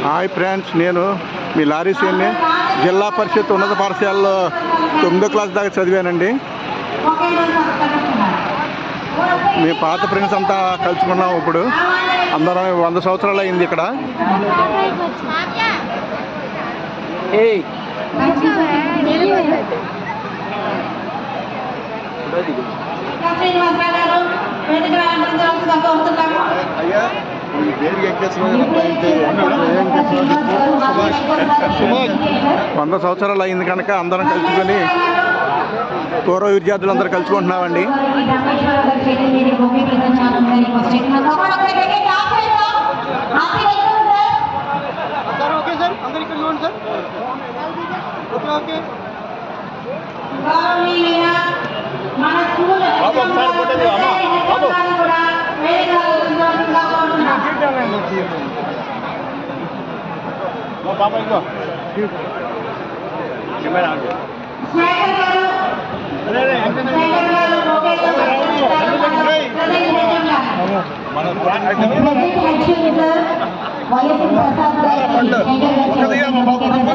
Hi friends, నేను మీ lorry సేన్ని జిల్లా పరిషత్ ఉన్నత పాఠశాలలో 9వ క్లాస్ దాకా చదివానండి. మీ పాత ఫ్రెండ్స్ అంతా కలుసుకున్నాం. ఇప్పుడు అందరం 100 సంవత్సరాలు అయింది ఇక్కడ. వంద సంవత్సరాలు అయింది కనుక అందరం కలుసుకొని పూర్వ విద్యార్థులందరూ కలుసుకుంటున్నామండి.